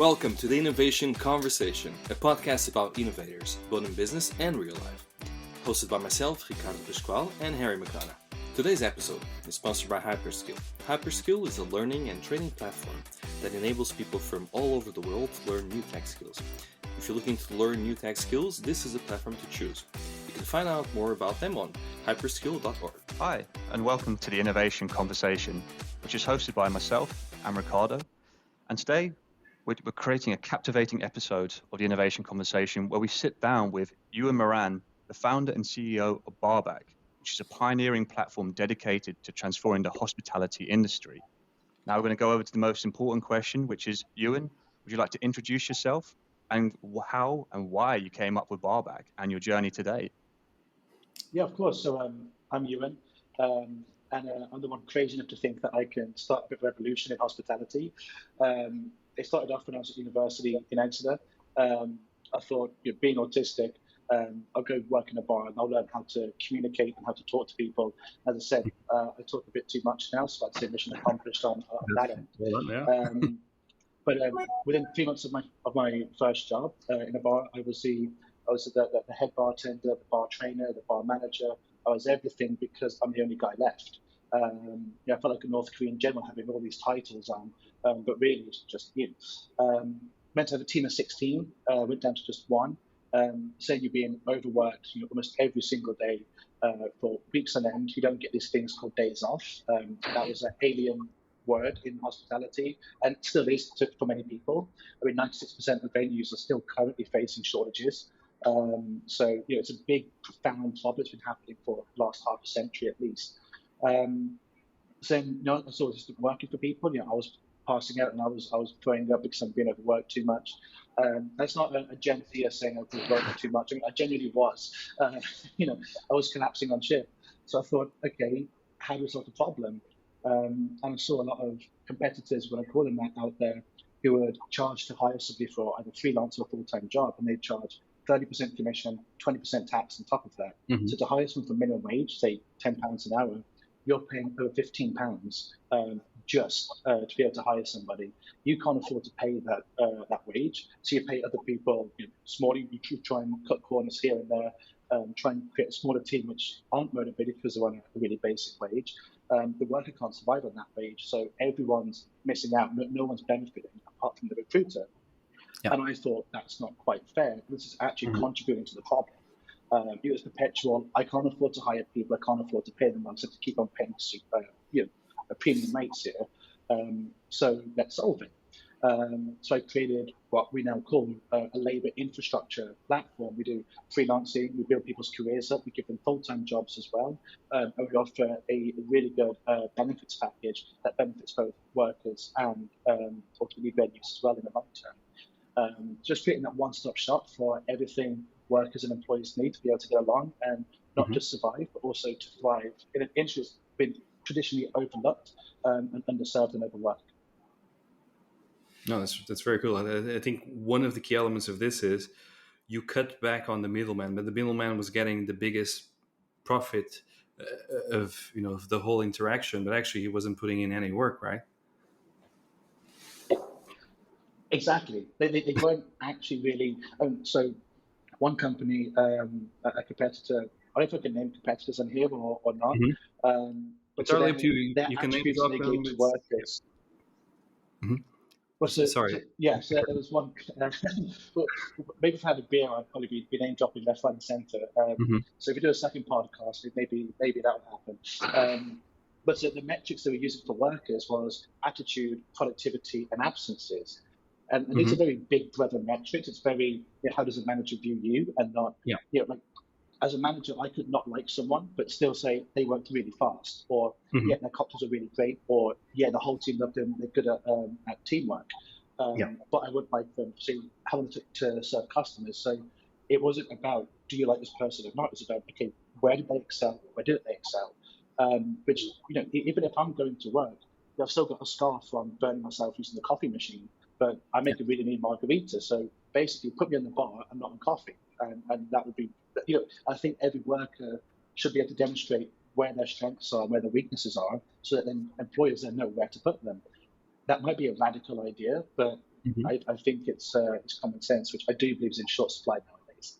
Welcome to the Innovation Conversation, a podcast about innovators, both in business and real life. Hosted by myself, Ricardo Pascual, and Harry McDonough. Today's episode is sponsored by Hyperskill. Hyperskill is a learning and training platform that enables people from all over the world to learn new tech skills. If you're looking to learn new tech skills, this is a platform to choose. You can find out more about them on hyperskill.org. Hi, and welcome to the Innovation Conversation, which is hosted by myself and Ricardo. And today, we're creating a captivating episode of the Innovation Conversation where we sit down with Ewan Moran, the founder and CEO of Barback, which is a pioneering platform dedicated to transforming the hospitality industry. Now we're going to go over to the most important question, which is, Ewan, would you like to introduce yourself and how and why you came up with Barback and your journey today? Yeah, of course. So I'm Ewan, and I'm the one crazy enough to think that I can start a bit of revolution in hospitality. It started off when I was at University in Exeter. I thought, being autistic, I'll go work in a bar and I'll learn how to communicate and how to talk to people. As I said, I talk a bit too much now, so I'd say mission accomplished on that end. But within 3 months of my first job in a bar, I was the head bartender, the bar trainer, the bar manager. I was everything because I'm the only guy left. I felt like a North Korean general having all these titles on, but really it's just you. Meant to have a team of 16, went down to just one. Saying you're being overworked, almost every single day for weeks on end. You don't get these things called days off. That was an alien word in hospitality, and still is for many people. I mean, 96% of venues are still currently facing shortages. So it's a big, profound problem. It's been happening for the last half a century at least. So I saw this working for people. I was passing out and I was throwing up because I'm being overworked too much. That's not a Gen Z saying I was working too much. I mean, I genuinely was. I was collapsing on shift. So I thought, okay, how do we solve the problem? And I saw a lot of competitors, when I call them that, out there, who would charge to hire somebody for either freelance or full-time job, and they'd charge 30% commission, 20% tax on top of that. Mm-hmm. So to hire someone for minimum wage, say £10 an hour, you're paying over £15 just to be able to hire somebody. You can't afford to pay that wage, so you pay other people smaller. You try and cut corners here and there, try and create a smaller team which aren't motivated because they're on a really basic wage. The worker can't survive on that wage, so everyone's missing out. No one's benefiting apart from the recruiter. Yep. And I thought that's not quite fair. This is actually contributing to the problem. It was perpetual. I can't afford to hire people. I can't afford to pay them. I have to keep on paying a premium rates here. So let's solve it. So I created what we now call a labour infrastructure platform. We do freelancing. We build people's careers up. We give them full-time jobs as well. And we offer a really good benefits package that benefits both workers and ultimately venues as well in the long term. Just creating that one-stop shop for everything workers and employees need to be able to get along and not just survive, but also to thrive in an industry that's been traditionally overlooked and underserved and overworked. No, that's very cool. I think one of the key elements of this is you cut back on the middleman, but the middleman was getting the biggest profit of the whole interaction, but actually he wasn't putting in any work, right? Exactly. They weren't actually really. So one company, a competitor, I don't know if I can name competitors on here or not. Mm-hmm. But so you can name they gave to workers. Mm-hmm. Well, so there was one. Maybe if I had a beer, I'd probably be name dropping left, right, and centre. So if we do a second podcast, maybe that would happen. But so the metrics that we're using for workers was attitude, productivity, and absences. And these are very big brother metrics. It's very, how does a manager view you and not, like as a manager, I could not like someone, but still say they worked really fast, or their cocktails are really great, or the whole team loved them, they're good at teamwork. But I would like them to see how them to serve customers. So it wasn't about, do you like this person or not? It was about, okay, where did they excel? Where didn't they excel? Which, even if I'm going to work, I've still got a scar from burning myself using the coffee machine. But I make a really neat margarita. So basically, put me in the bar and not on coffee. And that would be, I think every worker should be able to demonstrate where their strengths are, where their weaknesses are, so that then employers then know where to put them. That might be a radical idea, but Mm-hmm. I think it's common sense, which I do believe is in short supply nowadays.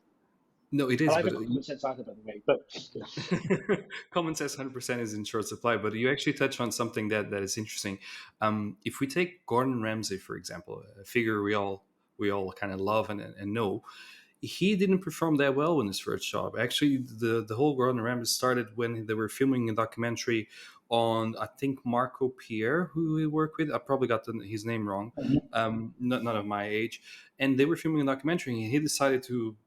No, it is. And I But haven't got common sense either, by the way. But common sense 100% is in short supply. But you actually touch on something that is interesting. If we take Gordon Ramsay, for example, a figure we all kind of love and know, he didn't perform that well in his first job. Actually, the whole Gordon Ramsay started when they were filming a documentary on, I think, Marco Pierre, who he worked with. I probably got his name wrong. None of my age. And they were filming a documentary, and he decided to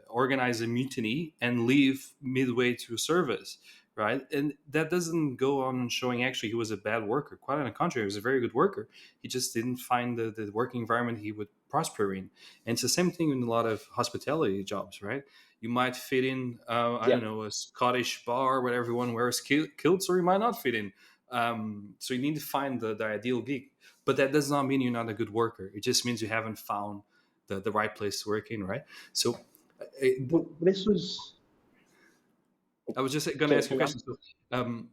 organize a mutiny and leave midway through service, right? And that doesn't go on showing actually he was a bad worker. Quite on the contrary, he was a very good worker. He just didn't find the working environment he would prosper in. And it's the same thing in a lot of hospitality jobs, right? You might fit in, I don't know, a Scottish bar where everyone wears kilts, or you might not fit in. So you need to find the ideal gig. But that does not mean you're not a good worker. It just means you haven't found the right place to work in, right? So this was. I was just going to ask you a question. So,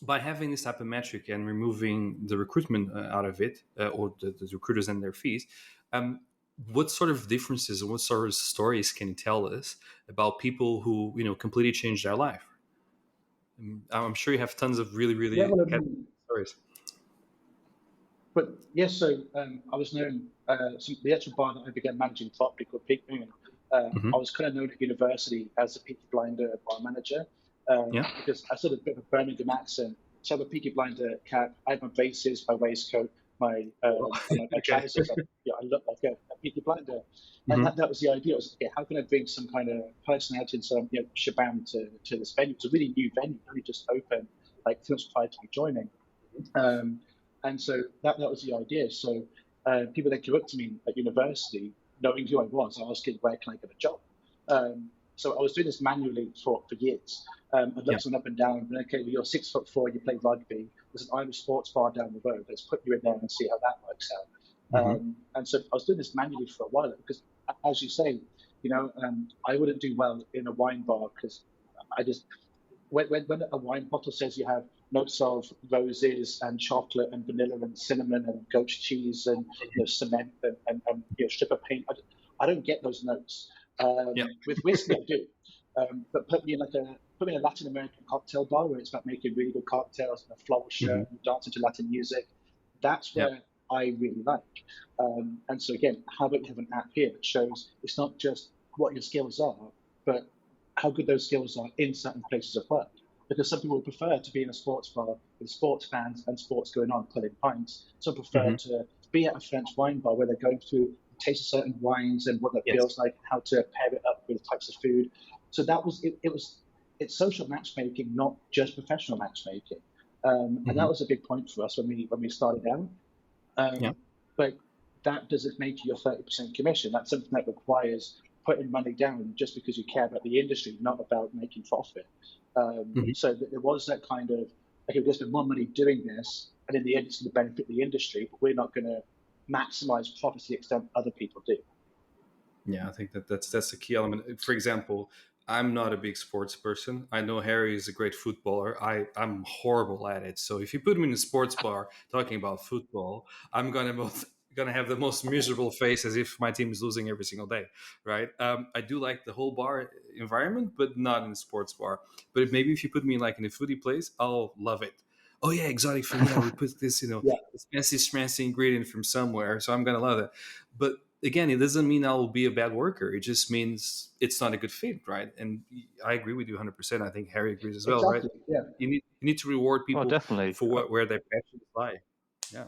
by having this type of metric and removing the recruitment out of it, or the recruiters and their fees, what sort of differences and what sort of stories can you tell us about people who completely changed their life? I'm sure you have tons of really stories. But yes, so I was known. The actual bar that I began managing properly called Peak Moon. I was kind of known at university as a Peaky Blinder bar manager, because I sort of a bit of a Birmingham accent. So I have a Peaky Blinder cap. I had my braces, my waistcoat, my trousers. I look like a Peaky Blinder, and that was the idea. It was, okay, how can I bring some kind of personality and some shabam to this venue? It's a really new venue, only just opened like 2 months prior to me joining. And so that was the idea. So people that came up to me at university, knowing who I was, asking where can I get a job. So I was doing this manually for years. I looked them up and down. And, okay, well, you're 6'4", you play rugby. There's an Irish sports bar down the road. Let's put you in there and see how that works out. And so I was doing this manually for a while because, as you say, I wouldn't do well in a wine bar because I just. When a wine bottle says you have notes of roses and chocolate and vanilla and cinnamon and goat cheese and cement and strip of paint, I don't get those notes. With whiskey, I do. But put me in a Latin American cocktail bar where it's about making really good cocktails and a floral shirt and dancing to Latin music. That's where I really like. And so again, how about you have an app here that shows it's not just what your skills are, but how good those skills are in certain places of work. Because some people prefer to be in a sports bar with sports fans and sports going on, pulling pints. Some prefer to be at a French wine bar where they're going through the taste of certain wines and what that feels like, how to pair it up with types of food. So that was it. It's social matchmaking, not just professional matchmaking. And that was a big point for us when we started out. But that doesn't make you a 30% commission. That's something that requires putting money down just because you care about the industry, not about making profit. So there was that kind of, okay, we're going to spend more money doing this, and in the end, it's going to benefit the industry, but we're not going to maximize profit to the extent other people do. Yeah, I think that's the key element. For example, I'm not a big sports person. I know Harry is a great footballer. I'm horrible at it. So if you put me in a sports bar talking about football, I'm gonna have the most miserable face as if my team is losing every single day, right? I do like the whole bar environment, but not in a sports bar. But maybe if you put me in a foodie place, I'll love it. Oh yeah, exotic food. Yeah, we put this, this fancy ingredient from somewhere, so I'm gonna love it. But again, it doesn't mean I'll be a bad worker. It just means it's not a good fit, right? And I agree with you 100%. I think Harry agrees as well, right? Yeah. You need to reward people definitely. for where their passions lie. Yeah.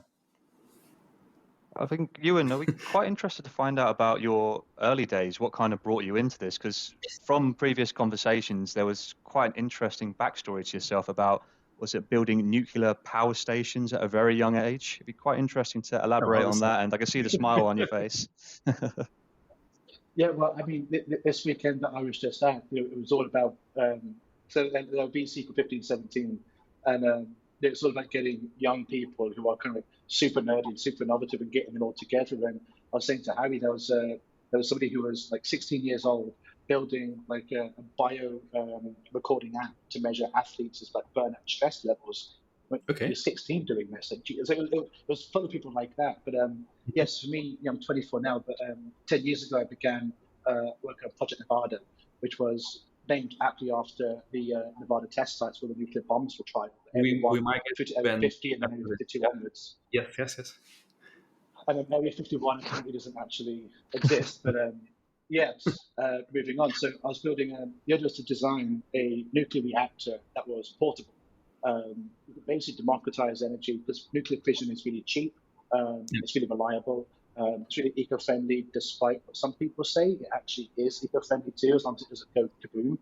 I think, Ewan, are we quite interested to find out about your early days? What kind of brought you into this? Because from previous conversations, there was quite an interesting backstory to yourself about, was it building nuclear power stations at a very young age? It'd be quite interesting to elaborate on that. And I can see the smile on your face. Yeah, well, I mean, this weekend that I was just at, it was all about, so there were BC for 15, 17, and it was all about getting young people who are kind of super nerdy and super innovative and getting them all together. And I was saying to Harry, there was somebody who was like 16 years old building like a bio recording app to measure athletes' like burnout stress levels when Okay. you're 16 doing this. It was full of people like that. But yes, for me, I'm 24 now, but 10 years ago I began working on Project Nevada, which was named aptly after the Nevada test sites where the nuclear bombs were tried. We might get through to Area 50 and then Area 52 onwards. Yes. And then Area 51 currently doesn't actually exist, but moving on. So I was building, the idea was to design a nuclear reactor that was portable. We could basically democratize energy because nuclear fission is really cheap, it's really reliable, it's really eco-friendly, despite what some people say. It actually is eco-friendly too, as long as it doesn't go kaboom.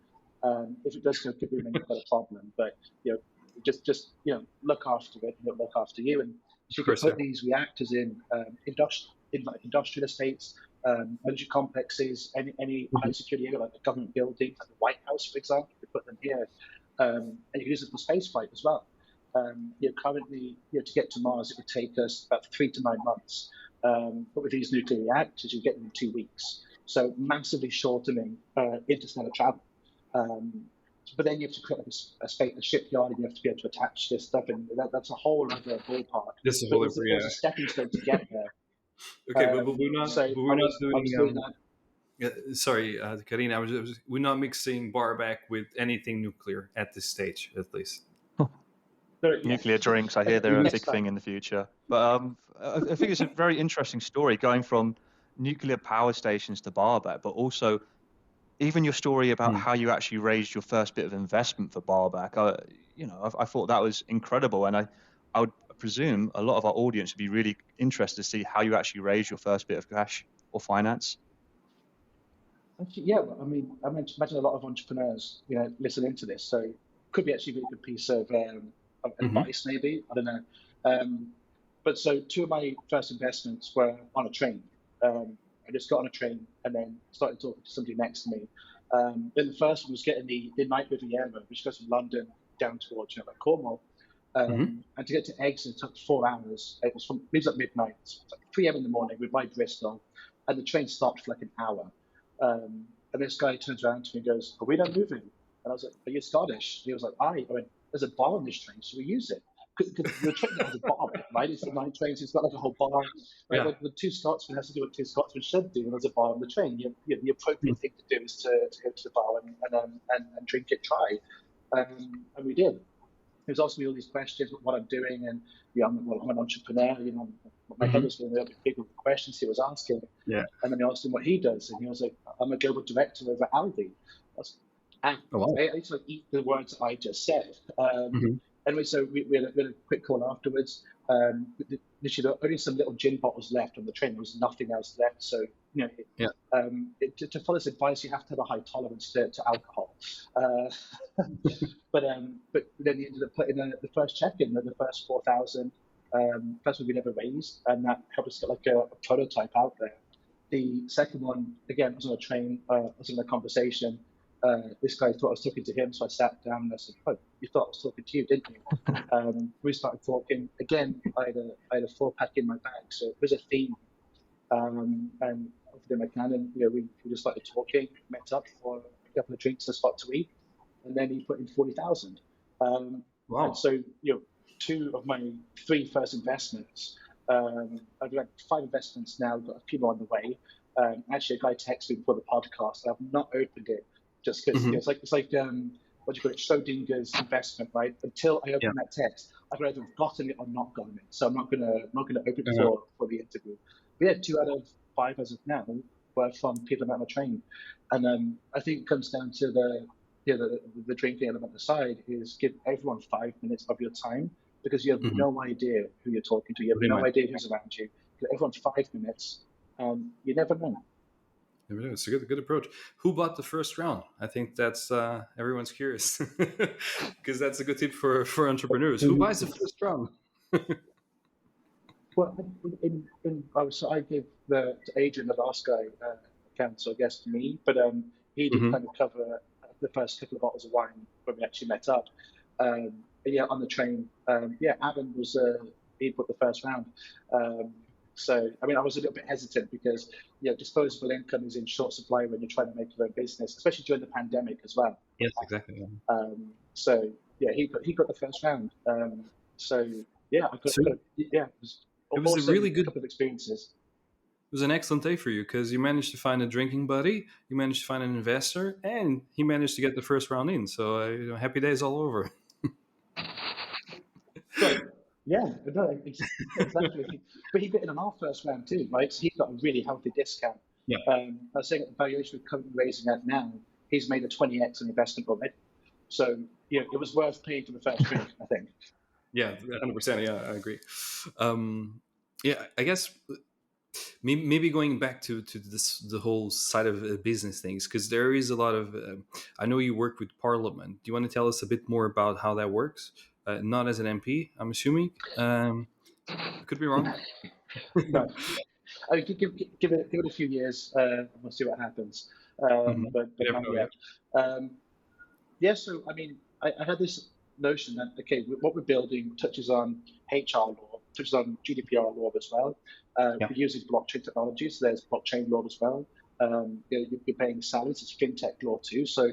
If it does go kaboom, then you've got a problem. But just look after it, and it'll look after you. And so you can put these reactors in industrial estates, military complexes, any high security area like the government buildings, like the White House, for example. You put them here, and you can use it for spaceflight as well. Currently, to get to Mars, it would take us about 3 to 9 months. But with these nuclear reactors, you get them in 2 weeks. So massively shortening interstellar travel. But then you have to create a shipyard, and you have to be able to attach this stuff, and that's a whole other ballpark. This is a whole other, There's a stepping stone to get there. Okay, but we're not. So but we're not doing. that. Sorry, Karina. We're not mixing Barback with anything nuclear at this stage, at least. Nuclear drinks, I hear they're a big thing in the future. But I think it's a very interesting story going from nuclear power stations to Barback, but also even your story about how you actually raised your first bit of investment for Barback. I thought that was incredible, and I would presume a lot of our audience would be really interested to see how you actually raised your first bit of cash or finance. Actually, yeah, I mean, I imagine a lot of entrepreneurs, listening to this, so it could be actually a really good piece of advice, maybe. I don't know. But so 2 of my first investments were on a train. I just got on a train and then started talking to somebody next to me. Then the first one was getting the night Riviera, which goes from London down towards like Cornwall. And to get to Exeter took 4 hours. It was at midnight. It was like 3 a.m. in the morning. We'd by Bristol, and the train stopped for like an hour. And this guy turns around to me and goes, "Are we not moving?" And I was like, "Are you Scottish?" And he was like, I went, "There's a bar on this train, so we use it." Because the train has a bar on it, right? It's a night train, so it's got like a whole bar. Right? Yeah. Like the 2 Scotsmen has to do what 2 Scotsmen should do, and there's a bar on the train. The appropriate thing to do is to go to the bar and drink it dry. And we did. He was asking me all these questions about what I'm doing, and I'm an entrepreneur. My head was going a little bit big with the questions he was asking. Yeah. And then I asked him what he does, and he was like, "I'm a global director over at Aldi." I used to eat the words I just said. Anyway, so we had a quick call afterwards. Literally, there were only some little gin bottles left on the train. There was nothing else left. So, to follow this advice, you have to have a high tolerance to alcohol. But then you ended up putting the first check in, the first 4,000. First one we never raised, and that helped us get like a prototype out there. The second one, again, was on a train. I was in a conversation. This guy thought I was talking to him, so I sat down and I said, "Oh, you thought I was talking to you, didn't you?" We started talking. Again, I had a 4-pack in my bag, so it was a theme. And I offered him a can, and we just started talking, met up for a couple of drinks, a spot to eat, and then he put in 40,000. Wow! And so 2 of my 3 first investments. I've had 5 investments now, got a few more on the way. Actually, a guy texted me before the podcast. I've not opened it. Just because it's like what do you call it, Schrodinger's investment, right? Until I open that text, I've either gotten it or not gotten it. So I'm not gonna open it for the interview. But 2 out of 5 as of now were from people on the train, and I think it comes down to the drinking element aside is give everyone 5 minutes of your time, because you have no idea who you're talking to. You have no idea who's around you. Give everyone 5 minutes, you never know. It's a good approach. Who bought the first round? I think that's everyone's curious, because that's a good tip for entrepreneurs. Who buys the first round? Well, I gave to Adrian, the last guy, account, so I guess to me, but he did kind of cover the first couple of bottles of wine when we actually met up. On the train, Adam was he put the first round. So, I mean, I was a little bit hesitant because, disposable income is in short supply when you're trying to make your own business, especially during the pandemic as well. Yes, exactly. So, he got the first round. So yeah, I got, So yeah, it was it was a awesome really good. couple of experiences. It was an excellent day for you because you managed to find a drinking buddy, you managed to find an investor, and he managed to get the first round in. So happy days all over. Well, yeah, no, exactly. But he got in on our first round too, right? So he's got a really healthy discount. Yeah. I was saying at the valuation we're currently raising at now, he's made a 20x on investment already. So it was worth paying for the first drink, I think. Yeah, 100%. Yeah, I agree. Yeah, I guess maybe going back to this the whole side of business things, because there is a lot of I know you work with Parliament. Do you want to tell us a bit more about how that works? Not as an MP, I'm assuming. I could be wrong. No, I mean, give it a few years, and we'll see what happens. Mhm. But You never not know, yeah. yet. Um, Yeah, so I mean, I had this notion that okay, what we're building touches on HR law, touches on GDPR law as well. Yeah. We're using blockchain technology, so there's blockchain law as well. You're paying salaries, it's fintech law too. So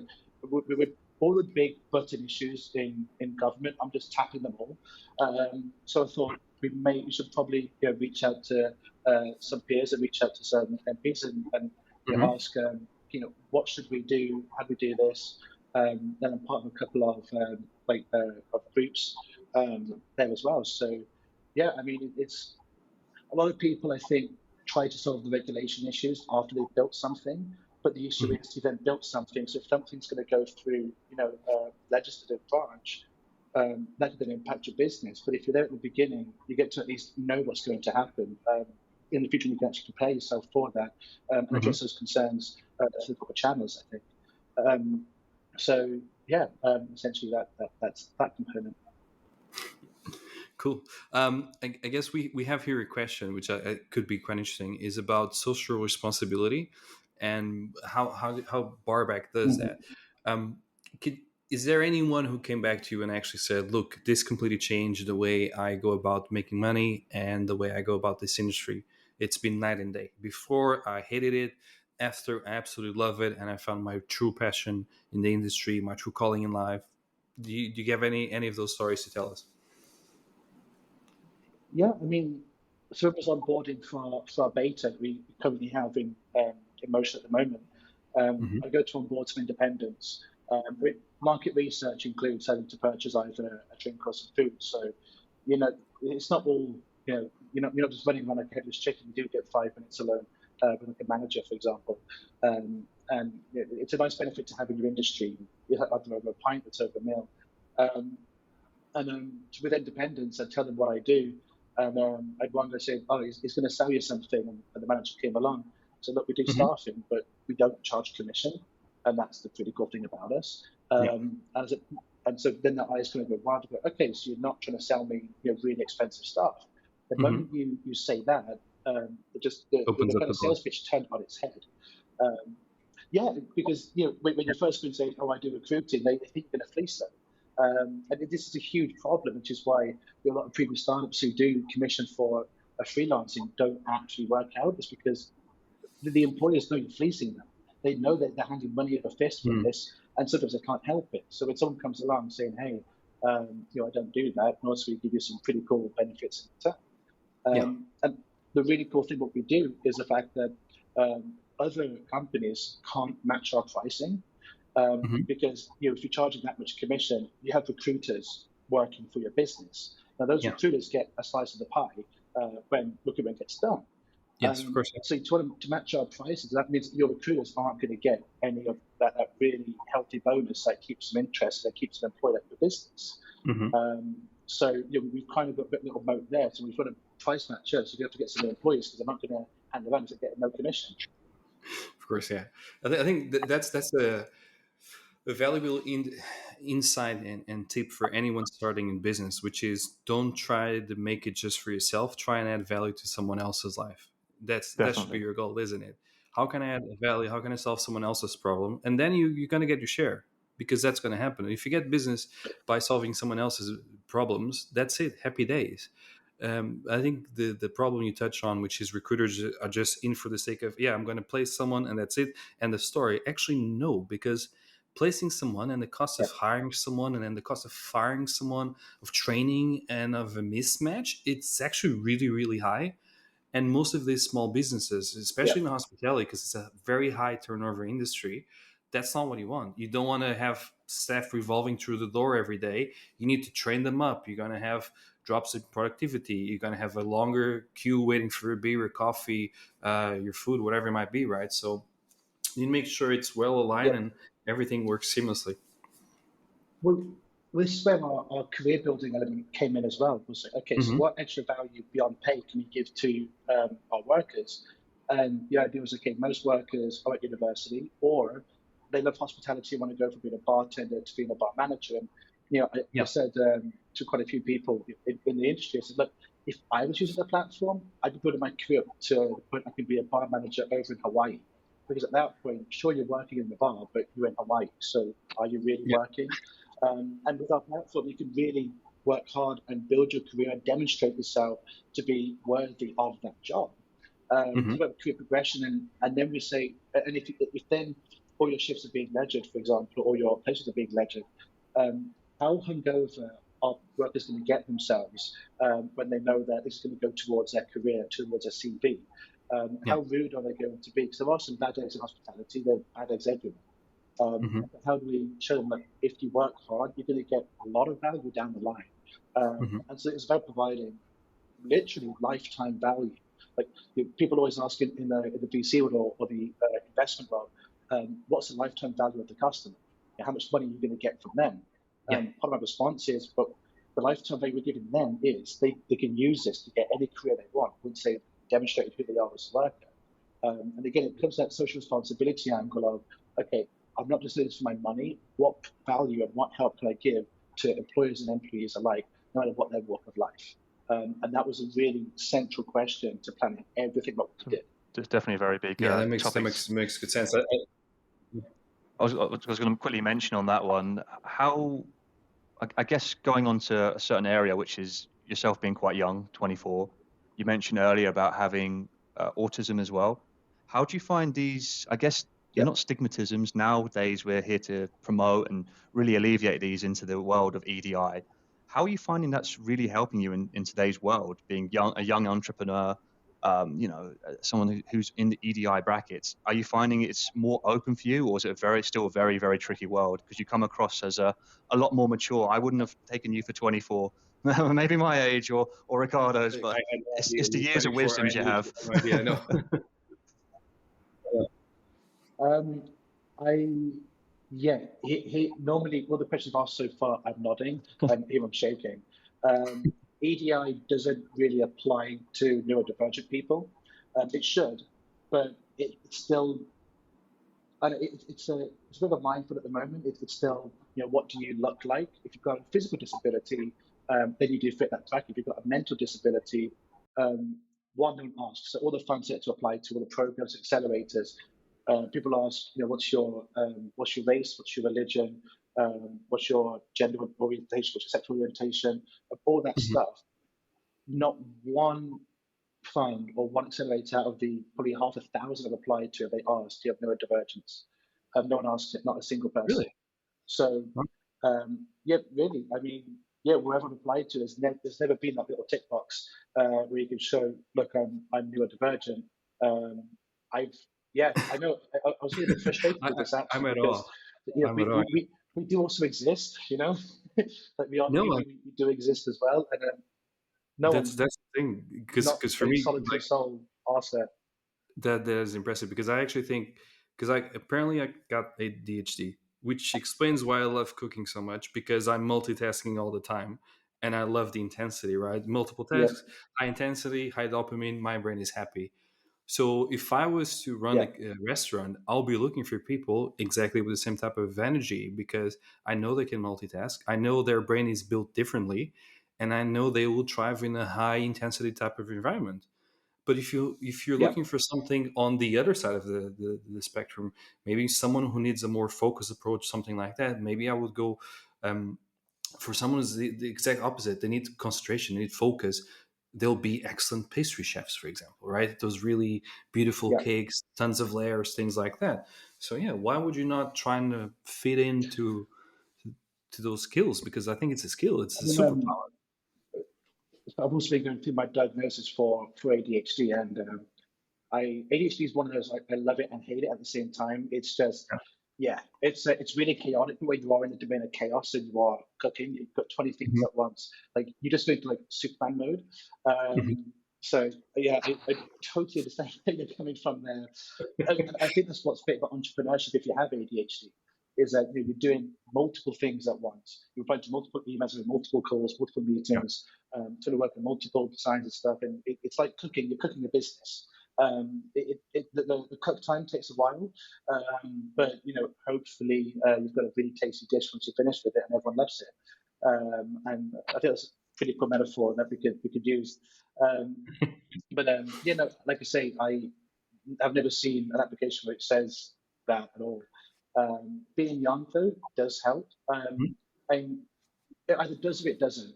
we all the big button issues in government, I'm just tapping them all. So I thought we should probably reach out to some peers and reach out to some MPs and Hmm. ask what should we do? How do we do this? Then I'm part of a couple of of groups there as well. So yeah, I mean it's a lot of people I think try to solve the regulation issues after they've built something, but the issue is you then built something. So if something's going to go through legislative branch, that could then impact your business. But if you're there at the beginning, you get to at least know what's going to happen. In the future, you can actually prepare yourself for that and Hmm. address those concerns through the proper channels, I think. So yeah, essentially that's that component. Cool. I guess we have here a question, which I could be quite interesting, is about social responsibility and how Barback does that. Um, could, is there anyone who came back to you and actually said, "Look, this completely changed the way I go about making money and the way I go about this industry. It's been night and day. Before I hated it, after I absolutely love it, and I found my true passion in the industry, my true calling in life." Do you have any of those stories to tell us? Yeah, I mean, so it was onboarding for our beta we currently have in motion at the moment. Hmm. I go to onboard some independents. Market research includes having to purchase either a drink or some food. So, it's not all, you're not just running around like a headless chicken. You do get 5 minutes alone with like a manager, for example. And it's a nice benefit to have in your industry. You have either over a pint that's over a meal. Um, and with independence, I tell them what I do. And I'd one day say, "Oh, he's going to sell you something," and the manager came along. So look, we do Hmm. staffing, but we don't charge commission, and that's the pretty cool thing about us. Yeah. And so then the eyes kind of go wild. Go, okay, so you're not trying to sell me really expensive stuff. The Hmm. moment you say that, it just the Opens up kind the of door. sales pitch turned on its head. Um, yeah, because when you first say, "Oh, I do recruiting," they think you're going to fleece them. And this is a huge problem, which is why a lot of previous startups who do commission for a freelancing don't actually work out. It's because the employers know you're fleecing them. They know that they're handing money over fist for Mm. this, and sometimes they can't help it. So when someone comes along saying, "Hey, I don't do that," and also we give you some pretty cool benefits in return. Yeah. And the really cool thing what we do is the fact that other companies can't match our pricing Hmm. because if you're charging that much commission, you have recruiters working for your business. Now those Yeah. recruiters get a slice of the pie when recruitment gets done. Yes, of course. So to match our prices, that means that your recruiters aren't going to get any of that really healthy bonus that keeps them interested, that keeps them employed at the business. Hmm. So we've kind of got a bit little moat there. So we've got a price matcher. So you have to get some employees because they're not going to hand around to get no commission. Of course, yeah. I think that's a valuable insight and tip for anyone starting in business, which is don't try to make it just for yourself. Try and add value to someone else's life. That should be Definitely. your goal, isn't it? How can I add value? How can I solve someone else's problem? And then you're gonna get your share because that's gonna happen. If you get business by solving someone else's problems, that's it. Happy days. I think the problem you touch on, which is recruiters are just in for the sake of, yeah, I'm going to place someone and that's it, and the story. Actually, no, because placing someone and the cost of hiring someone and then the cost of firing someone, of training and of a mismatch, it's actually really, really high. And most of these small businesses, especially in hospitality, because it's a very high turnover industry, that's not what you want. You don't want to have staff revolving through the door every day. You need to train them up. You're going to have drops in productivity. You're going to have a longer queue waiting for a beer, coffee, your food, whatever it might be, right? So you need to make sure it's well aligned and everything works seamlessly. Well, this is where our career building element came in as well. Was like, okay, so what extra value beyond pay can we give to our workers? And the idea was, okay, most workers are at university or they love hospitality and want to go from being a bartender to being a bar manager. And I said to quite a few people in the industry, I said, look, if I was using the platform, I'd be building my career to the point I could be a bar manager over in Hawaii. Because at that point, sure, you're working in the bar, but you're in Hawaii. So are you really working? And with our platform, you can really work hard and build your career and demonstrate yourself to be worthy of that job. So about career progression, and then we say, and if then all your shifts are being ledgered, for example, or your places are being ledgered, how hungover are workers going to get themselves when they know that this is going to go towards their career, towards their CV? How rude are they going to be? Because there are some bad eggs in hospitality, there are bad eggs everywhere. How do we show them that if you work hard, you're going to get a lot of value down the line? And so it's about providing literally lifetime value. Like people always ask in the VC world or the investment world, what's the lifetime value of the customer? How much money are you going to get from them? Part of my response is, but the lifetime value we're giving them is they can use this to get any career they want once they've demonstrated who they are as a worker. And again, it comes to that social responsibility angle of, okay, I'm not just doing this for my money. What value and what help can I give to employers and employees alike, no matter what their walk of life? And that was a really central question to planning everything what we did. It's definitely a very big that makes good sense. I was going to quickly mention on that one, how, I guess going on to a certain area, which is yourself being quite young, 24, you mentioned earlier about having autism as well. How do you find these, I guess, they're not stigmatisms. Nowadays, we're here to promote and really alleviate these into the world of EDI. How are you finding that's really helping you in today's world, being a young entrepreneur, someone who's in the EDI brackets? Are you finding it's more open for you, or is it still a very, very tricky world? Because you come across as a lot more mature. I wouldn't have taken you for 24, maybe my age or Ricardo's, but it's the years of wisdom you have. I know. He normally, well, the questions asked so far, I'm nodding, and here I'm shaking. EDI doesn't really apply to neurodivergent people. It should, but it's still, it's a bit of a minefield at the moment. It's still, what do you look like? If you've got a physical disability, then you do fit that track. If you've got a mental disability, one don't ask. So all the funds set to apply to all the programs, accelerators. People ask, what's your race, what's your religion, what's your gender orientation, what's your sexual orientation, all that stuff. Not one fund or one accelerator out of the probably 1,000 I've applied to, they asked, do you have neurodivergence? No one asked it, not a single person. Really? So, really. I mean, wherever I've applied to, there's never been that little tick box where you can show, look, I'm neurodivergent. I know. I was really frustrated with this actually because we do also exist, like we do exist as well, and that's the thing, because for me, solitary soul asked that is impressive, because I actually think, because I got ADHD, which explains why I love cooking so much, because I'm multitasking all the time and I love the intensity, right? Multiple tasks, high intensity, high dopamine, my brain is happy. So if I was to run a restaurant, I'll be looking for people exactly with the same type of energy, because I know they can multitask. I know their brain is built differently, and I know they will thrive in a high intensity type of environment. But if you're looking for something on the other side of the spectrum, maybe someone who needs a more focused approach, something like that, maybe I would go for someone who's the exact opposite. They need concentration, they need focus. they'll be excellent pastry chefs, for example, right? Those really beautiful Yeah. cakes, tons of layers, things like that. So yeah, why would you not try to fit into to those skills? Because I think it's a skill, it's I a mean, superpower. I've also been going through my diagnosis for ADHD, and ADHD is one of those, like, I love it and hate it at the same time. It's just, yeah, it's really chaotic the way you are in the domain of chaos, and you are cooking. You've got 20 things Mhm. at once. Like, you just go into like Superman mode. Mhm. So yeah, I totally understand where you're coming from there. And I think that's what's great about entrepreneurship. If you have ADHD, is that, you know, you're doing multiple things at once. You're replying to multiple emails, with multiple calls, multiple Yeah. meetings, trying to work on multiple designs and stuff. And it's like cooking. You're cooking a business. The cook time takes a while, but, you know, hopefully you've got a really tasty dish once you're finished with it, and everyone loves it. And I think that's a pretty cool metaphor that we could use. Um, but yeah, no, like I say, I've never seen an application where it says that at all. Being young though does help, and it either does or it doesn't.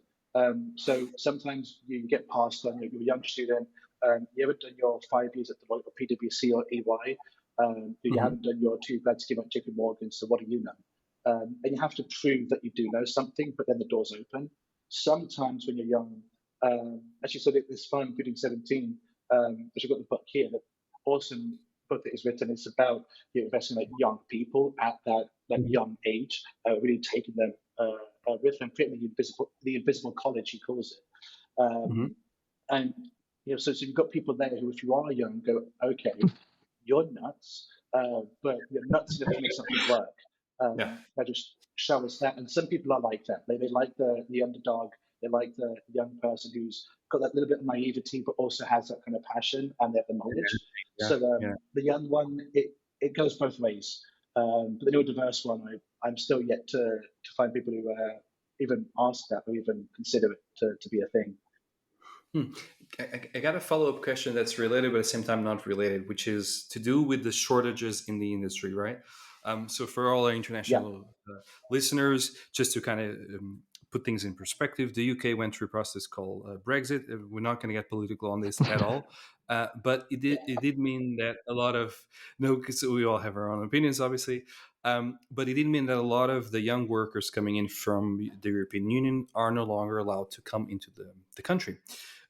So sometimes you get passed on, you're a young student, you haven't done your 5 years at Deloitte or PwC or EY, you Mhm. haven't done your two grad scheme at JP Morgan, so what do you know? And you have to prove that you do know something, but then the door's open. Sometimes when you're young, actually, so this fun, including 17, which I've got the book here, the awesome book that is written, it's about, you know, investing in like young people at that Mhm. young age, really taking them with them, creating the invisible college, he calls it. Mhm. And, you know, so you've got people there who, if you are young, go, okay, you're nuts, but you're nuts enough to make something work. Yeah. Now just show us that. And some people are like that. They like the underdog. They like the young person who's got that little bit of naivety, but also has that kind of passion, and they have the knowledge. Yeah. So Yeah. the young one, it goes both ways. But the neurodiverse one, I'm still yet to find people who even ask that or even consider it to be a thing. Hmm. I got a follow up question that's related, but at the same time not related, which is to do with the shortages in the industry, right? So for all our Yeah, international listeners, just to kind of put things in perspective, the UK went through a process called Brexit. We're not going to get political on this at all, but it did mean that a lot of no, because we all have our own opinions, obviously. But it did mean that a lot of the young workers coming in from the European Union are no longer allowed to come into the country.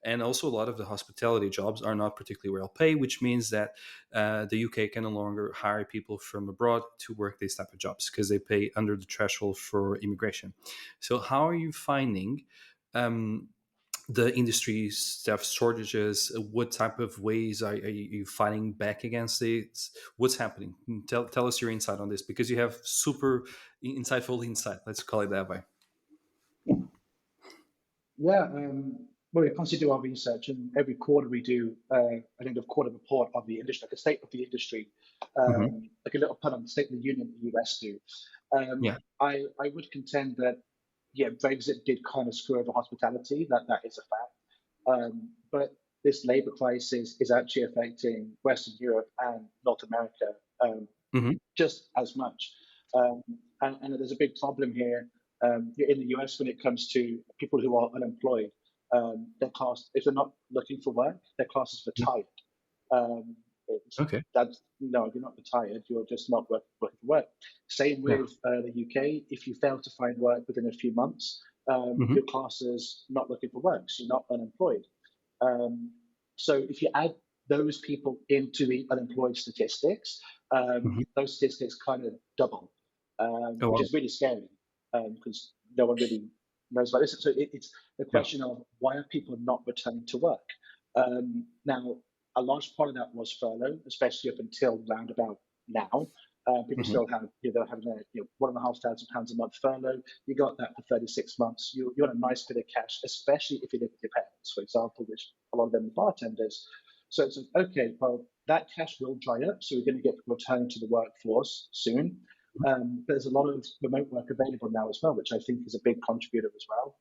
And also, a lot of the hospitality jobs are not particularly well paid, which means that the UK can no longer hire people from abroad to work these type of jobs because they pay under the threshold for immigration. So, how are you finding um, the industry staff shortages? What type of ways are you fighting back against it? What's happening? Tell us your insight on this, because you have super insightful insight. Let's call it that way. yeah. Well, we constantly do our research, and every quarter we do, I think, a quarter report of the industry, like a state of the industry, Hmm. like a little pun on the State of the Union the US do. Yeah. I would contend that, yeah, Brexit did kind of screw over hospitality. That is a fact. But this labour crisis is actually affecting Western Europe and North America, Hmm. just as much. Um, and there's a big problem here, in the US when it comes to people who are unemployed. They're classed, if they're not looking for work, they're classed as retired. Um, Okay. that's, no, you're not retired. You're just not working for work. Same Yeah. with the UK. If you fail to find work within a few months, Hmm. you're classed as not looking for work. So you're not unemployed. Um, so if you add those people into the unemployed statistics, Hmm. those statistics kind of double, Oh, which wow. is really scary, because no one really knows about this. So it's the Yeah. question of, why are people not returning to work? Now, a large part of that was furlough, especially up until round about now. People Hmm. still have, they're having a, £1,500 a month furlough. You got that for 36 months. You're on a nice bit of cash, especially if you live with your parents, for example, which a lot of them are bartenders. So it's like, okay, well, that cash will dry up, so we're going to get returning to the workforce soon. But there's a lot of remote work available now as well, which I think is a big contributor as well.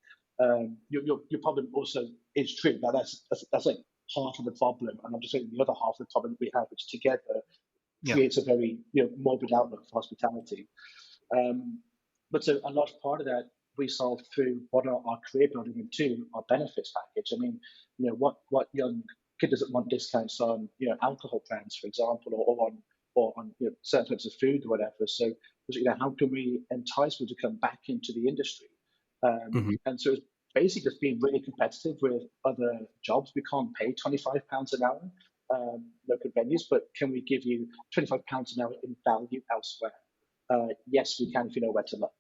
Your problem also is true. Now that's like half of the problem, and I'm just saying the other half of the problem that we have, which together Yeah. creates a very, morbid outlook for hospitality. Um, but so a large part of that we solve through what are our career building and two, our benefits package. I mean, what young kid doesn't want discounts on alcohol brands, for example, or on certain types of food or whatever. So how can we entice people to come back into the industry? And so it's basically just being really competitive with other jobs. We can't pay £25 an hour local venues, but can we give you £25 an hour in value elsewhere? Yes, we can if you know where to look.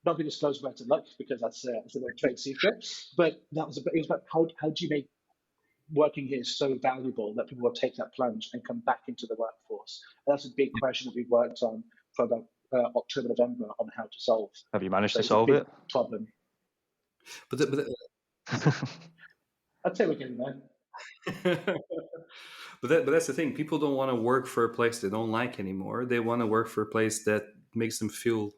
Not going to disclose where to look because that's a little trade secret. But it was about how do you make working here so valuable that people will take that plunge and come back into the workforce? And that's a big question that we've worked on for about October, November on how to solve. Have you managed to solve it? Problem. But I'd say we're getting there. But that's the thing. People don't want to work for a place they don't like anymore. They want to work for a place that makes them feel,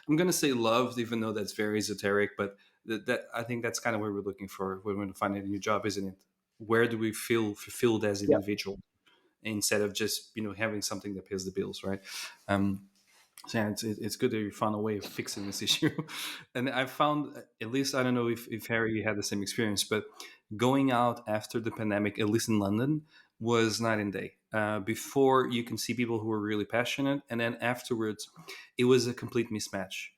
I'm going to say loved, even though that's very esoteric, but that I think that's kind of what we're looking for when we're finding a new job, isn't it? Where do we feel fulfilled as an individual instead of just, having something that pays the bills, right? So yeah, it's good that you found a way of fixing this issue. And I found, at least, I don't know if Harry, you had the same experience, but going out after the pandemic, at least in London, was night and day. Before, you can see people who were really passionate, and then afterwards, it was a complete mismatch.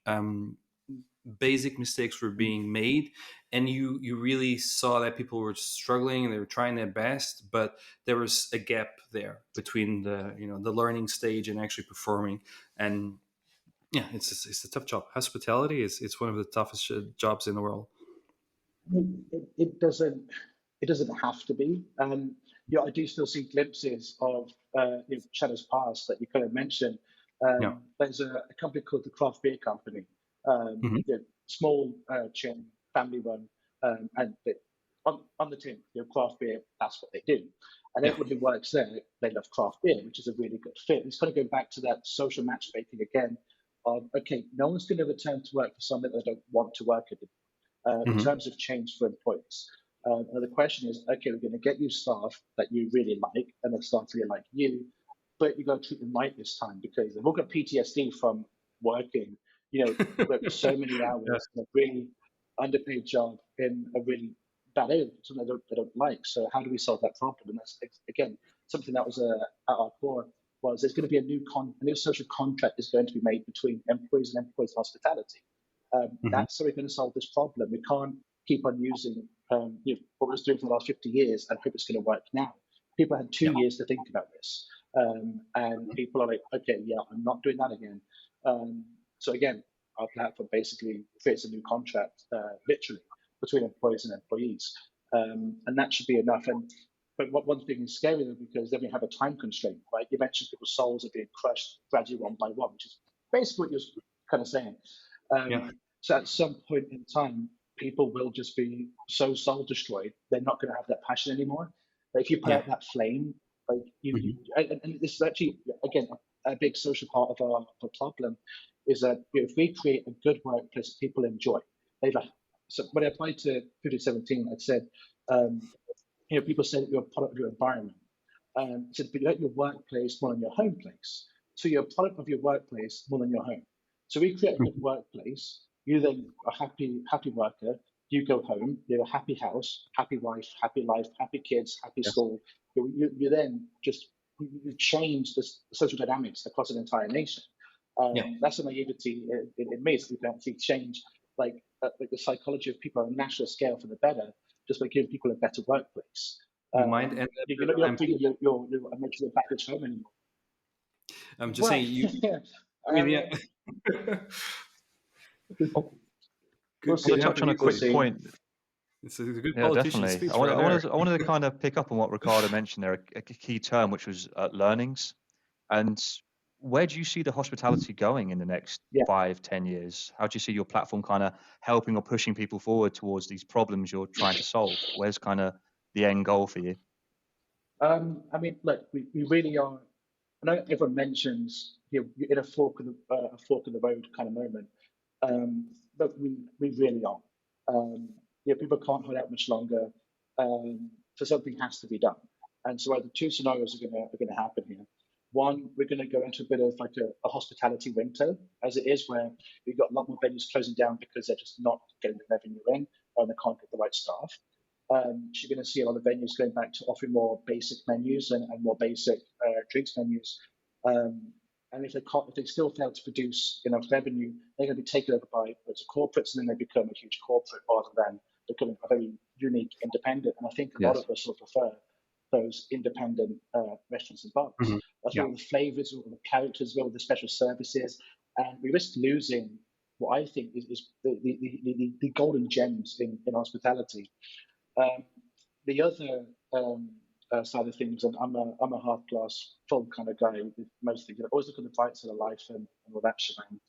Basic mistakes were being made, and you really saw that people were struggling and they were trying their best, but there was a gap there between the the learning stage and actually performing. And yeah, it's a tough job. Hospitality it's one of the toughest jobs in the world. It doesn't have to be. I do still see glimpses of shadows past that you kind of mentioned. There's a company called the Craft Beer Company. Small chain, family run, and on the tin, craft beer, that's what they do. And everyone who works there, they love craft beer, which is a really good fit. It's kind of going back to that social matchmaking again of, okay, no one's going to return to work for something they don't want to work at in terms of change for employees. And the question is, okay, we're going to get you staff that you really like and the staff really like you, but you got to treat them right this time because they've all got PTSD from working work so many hours in a really underpaid job in a really bad area, something they don't like. So how do we solve that problem? And that's, again, something that was at our core was there's going to be a new social contract is going to be made between employees and employees hospitality. That's how we're going to solve this problem. We can't keep on using what we're doing for the last 50 years and hope it's going to work now. People had 2 years to think about this. And people are like, okay, yeah, I'm not doing that again. So again, our platform basically creates a new contract, literally, between employees and employees. And that should be enough. But one thing is scary, though, because then we have a time constraint, right? You mentioned people's souls are being crushed gradually one by one, which is basically what you're kind of saying. So at some point in time, people will just be so soul destroyed, they're not going to have that passion anymore. But if you put out that flame, like and this is actually, again, a big social part of our problem, is that if we create a good workplace people enjoy, so when I applied to 2017, I said, people say that you're a product of your environment. So you let your workplace more than your home place. So you're a product of your workplace more than your home. So we create a good workplace. You then are happy worker. You go home. You have a happy house, happy wife, happy life, happy kids, happy school. You then just you change the social dynamics across an entire nation. That's the naivety in me. So we can actually change like the psychology of people on a national scale for the better, just by giving people a better workplace. You're not thinking you're eventually back at home anymore. I'm just saying you. Good to touch on a quick point. It's a good politician definitely. speech. I wanted to kind of pick up on what Ricardo mentioned there, a key term, which was learnings. And where do you see the hospitality going in the next 5-10 years? How do you see your platform kind of helping or pushing people forward towards these problems you're trying to solve? Where's kind of the end goal for you? Look, we really are. I know everyone mentions you're in a fork of the road kind of moment, but we really are. People can't hold out much longer, so something has to be done. And so the two scenarios are going to happen here. One, we're going to go into a bit of like a hospitality winter, as it is, where we've got a lot more venues closing down because they're just not getting the revenue in and they can't get the right staff. you're going to see a lot of venues going back to offering more basic menus and more basic drinks menus. And if they still fail to produce enough revenue, they're going to be taken over by lots of corporates, and then they become a huge corporate rather than becoming a very unique independent. And I think a lot of us will prefer those independent restaurants and bars. Mm-hmm. That's where all the flavors, all the characters, all the special services, and we risk losing what I think is the golden gems in hospitality. The other side of things, and I'm a half glass full kind of guy with most things. I always look at the bright side of life and all that shebang.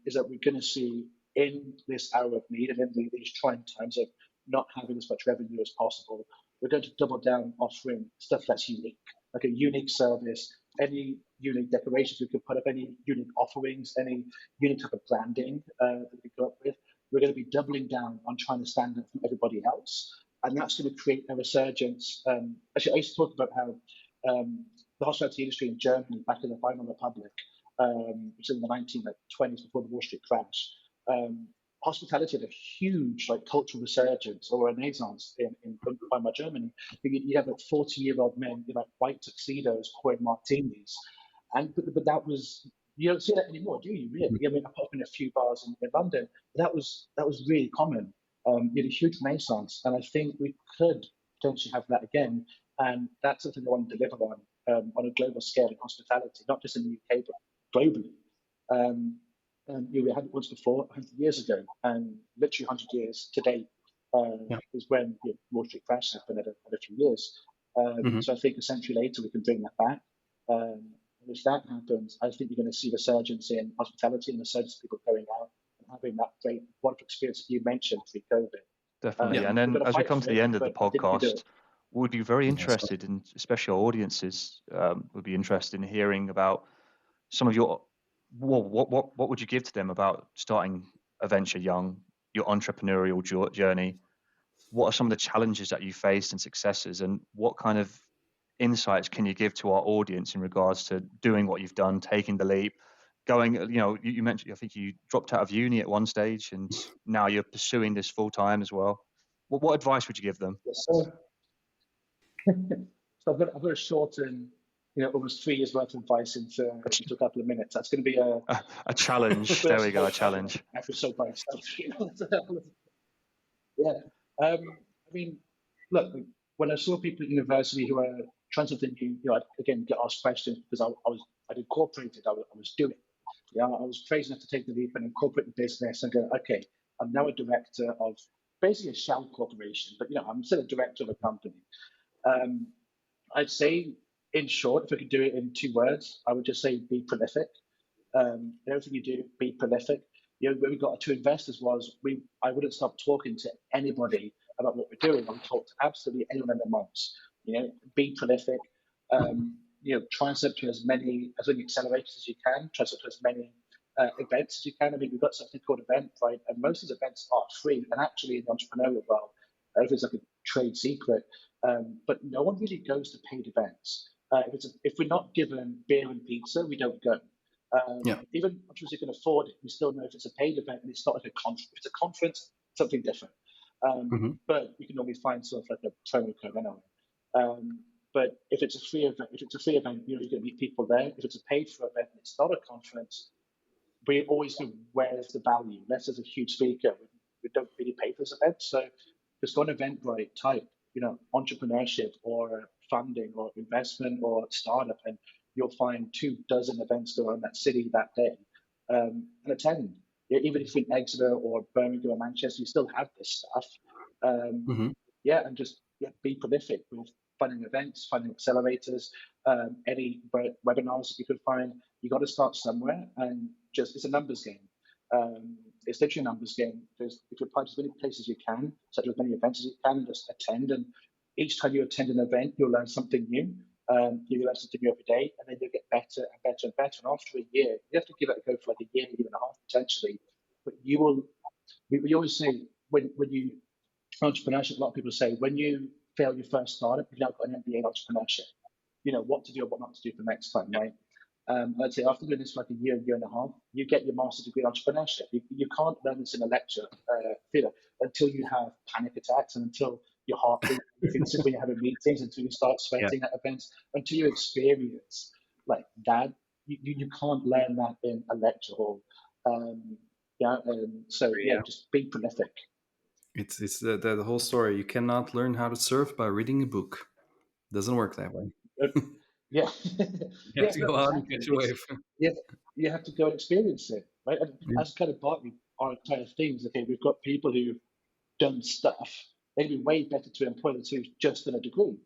Is that we're going to see in this hour of need and in these trying times of not having as much revenue as possible, we're going to double down offering stuff that's unique, like a unique service, any unique decorations we could put up, any unique offerings, any unique type of branding that we come up with. We're going to be doubling down on trying to stand out from everybody else. And that's going to create a resurgence. Actually, I used to talk about how the hospitality industry in Germany back in the Weimar Republic, which was in the 1920s before the Wall Street crash, hospitality had a huge cultural resurgence or renaissance in Weimar Germany. You have 40-year-old men in white tuxedos pouring martinis, but that was, you don't see that anymore, do you? Really? I mean, apart from a few bars in London, that was really common. You had a huge renaissance, and I think we could potentially have that again. And that's something I want to deliver on a global scale in hospitality, not just in the UK but globally. We had it once before, 100 years ago, and literally 100 years to date is when Wall Street crash happened at a few years. So I think a century later we can bring that back. And if that happens, I think you're going to see resurgence in hospitality and resurgence of people going out and having that great, wonderful experience that you mentioned pre-COVID. Definitely. And then as we come to the end of the podcast, we'd be very interested in, especially our audiences, would be interested in hearing about some of your, what would you give to them about starting a venture young, your entrepreneurial journey? What are some of the challenges that you faced and successes, and what kind of insights can you give to our audience in regards to doing what you've done, taking the leap, going, you mentioned, I think you dropped out of uni at one stage and now you're pursuing this full time as well. What advice would you give them? Yes, sir. So I've got to shorten, almost 3 years worth of advice into a couple of minutes. That's going to be a challenge. There we go, a challenge. I feel so by myself. Yeah. I mean, look, when I saw people at university who are trying something new, I again get asked questions because I'd incorporated, I was doing. I was crazy enough to take the leap and incorporate the business and go, okay, I'm now a director of basically a shell corporation, but I'm still a director of a company. I'd say, in short, if I could do it in 2 words, I would just say be prolific. Everything you do, be prolific. When we got to investors I wouldn't stop talking to anybody about what we're doing. I would talk to absolutely anyone in their minds. Be prolific. Try and set up to as many accelerators as you can. Try and set up to as many events as you can. I mean, we've got something called Eventbrite, and most of these events are free. And actually, in the entrepreneurial world, it's like a trade secret. But no one really goes to paid events. If we're not given beer and pizza, we don't go. Even if you can afford it, we still know if it's a paid event and it's not like a conference. If it's a conference, something different. But you can normally find sort of like a promo code anyway. But if it's a free event, you're going to meet people there. If it's a paid for event and it's not a conference, we always go, where's the value? Unless there's a huge speaker, we don't really pay for this event. So just go on Eventbrite, type, entrepreneurship or funding or investment or startup, and you'll find 24 events going on in that city that day, and attend. Even if you're in Exeter or Birmingham or Manchester, you still have this stuff. And just be prolific with funding events, funding accelerators, any webinars that you could find. You got to start somewhere, and it's a numbers game. It's literally a numbers game. If you apply to as many places as you can, set as many events as you can, just attend. And each time you attend an event, you'll learn something new. You learn something new every day, and then you'll get better and better and better. And after a year, you have to give it a go for like a year and a half potentially. But you will. We always say when you entrepreneurship, a lot of people say when you fail your first startup, you've now got an MBA in entrepreneurship. What to do or what not to do for next time, right? I'd say after doing this for like a year and a half, you get your master's degree in entrepreneurship. You can't learn this in a lecture theatre until you have panic attacks and until your heart increases when you're having meetings, until you start Yeah. sweating at events, until you experience like that. You can't learn that in a lecture hall. Just be prolific. It's the whole story. You cannot learn how to surf by reading a book. Doesn't work that way. Uh, yeah, You have to go out and exactly. catch a wave. Yeah, you have to go and experience it, right? And Yeah. as kind of partly our entire things, okay, we've got people who've done stuff. They'd be way better to employ than who've just done a degree.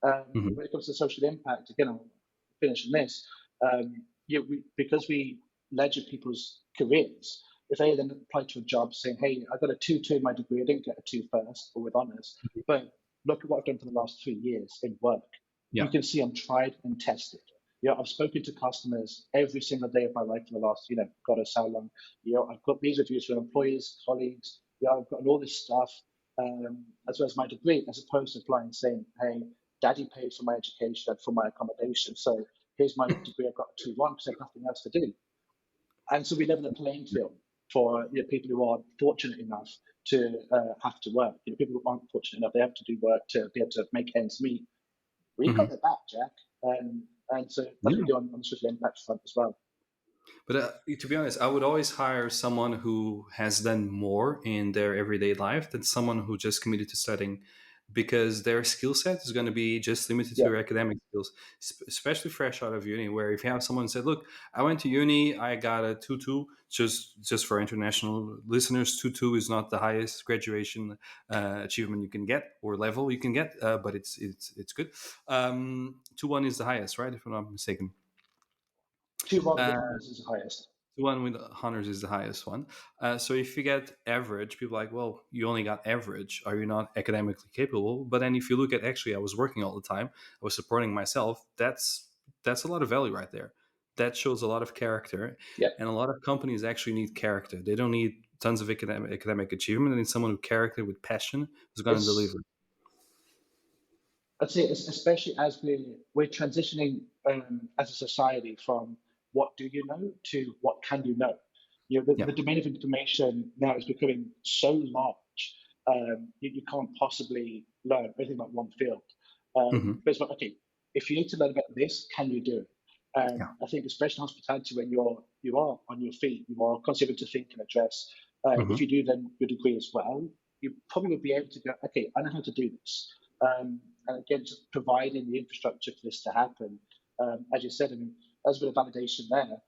Mhm. When it comes to social impact, again, I'll finish on this. Because we ledger people's careers, if they then apply to a job saying, "Hey, I got a 2-2 in my degree. I didn't get a 2 first, or with honours, but look at what I've done for the last 3 years in work." Yeah. You can see I'm tried and tested. I've spoken to customers every single day of my life for the last, God knows how long. I've got these reviews from employees, colleagues. I've got all this stuff, as well as my degree, as opposed to applying saying, "Hey, daddy paid for my education and for my accommodation, so here's my degree. I've got a 2-1 because I have nothing else to do." And so we level the playing field for people who are fortunate enough to have to work. People who aren't fortunate enough, they have to do work to be able to make ends meet. We got their back, Jack. And so that's what we do on the social impact front as well. But to be honest, I would always hire someone who has done more in their everyday life than someone who just committed to studying, because their skill set is going to be just limited to Yeah. their academic skills, especially fresh out of uni. Where if you have someone who said, "Look, I went to uni, I got a 2-2," just for international listeners, 2-2 is not the highest graduation achievement you can get or level you can get, but it's good. 2-1 is the highest, right? If I'm not mistaken. 2-1 with Uh, honours is the highest. The one with honors is the highest one. So if you get average, people are like, well, you only got average. Are you not academically capable? But then if you look at, actually, I was working all the time. I was supporting myself. That's a lot of value right there. That shows a lot of character. Yeah. And a lot of companies actually need character. They don't need tons of academic achievement. They need someone with character, with passion, who's going to deliver. I'd say, especially as we're transitioning as a society from what do you know to what can you know. The domain of information now is becoming so large, you can't possibly learn everything about one field. But it's like, okay, if you need to learn about this, can you do it? I think, especially in hospitality, when you are on your feet, you are constantly able to think and address. If you do then your degree as well, you probably will be able to go, okay, I know how to do this. And again, just providing the infrastructure for this to happen. As you said, I mean, there's a bit of validation there.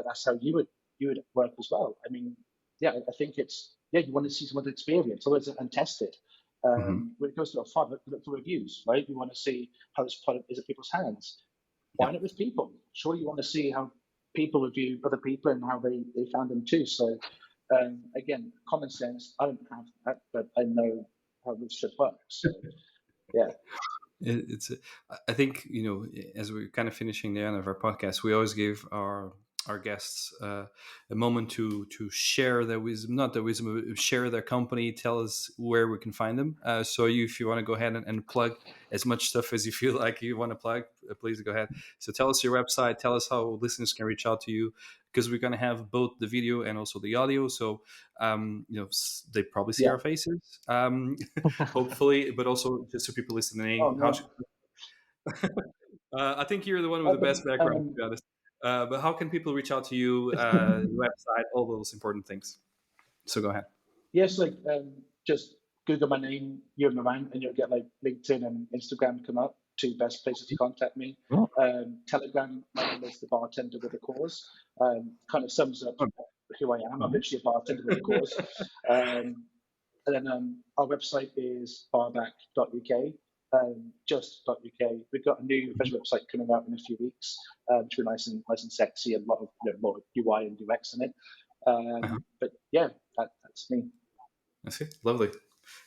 That's how you would work as well. I mean, I think you want to see someone's experience, otherwise untested. When it goes to a product, look for reviews, right? You want to see how this product is at people's hands. Why not with people? Sure, you want to see how people review other people and how they found them too. So, again, common sense. I don't have that, but I know how this should work. So, yeah. I think, as we're kind of finishing the end of our podcast, we always give our guests a moment to share their wisdom, not their wisdom, share their company, tell us where we can find them. So if you want to go ahead and plug as much stuff as you feel like you want to plug, please go ahead. So tell us your website, tell us how listeners can reach out to you, because we're going to have both the video and also the audio. So, they probably see our faces, hopefully, but also just so people listening. Oh, no. I think you're the one with the best background, to be honest. But how can people reach out to you, website, all those important things? So go ahead. Yes, just Google my name, Ewan Moran, and you'll get LinkedIn and Instagram come up, two best places to contact me. Telegram, my name is the Bartender with a Cause. Kind of sums up who I am. I'm literally a bartender with a cause. And then our website is barback.uk. Just.uk. We've got a new visual website coming out in a few weeks, which will be nice and sexy, and a lot of more UI and UX in it. But yeah, that's me. That's it. Lovely.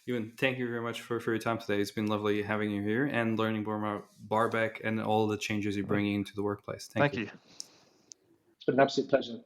Ewan, thank you very much for your time today. It's been lovely having you here and learning more about Barback and all the changes you're bringing into the workplace. Thank you. It's been an absolute pleasure.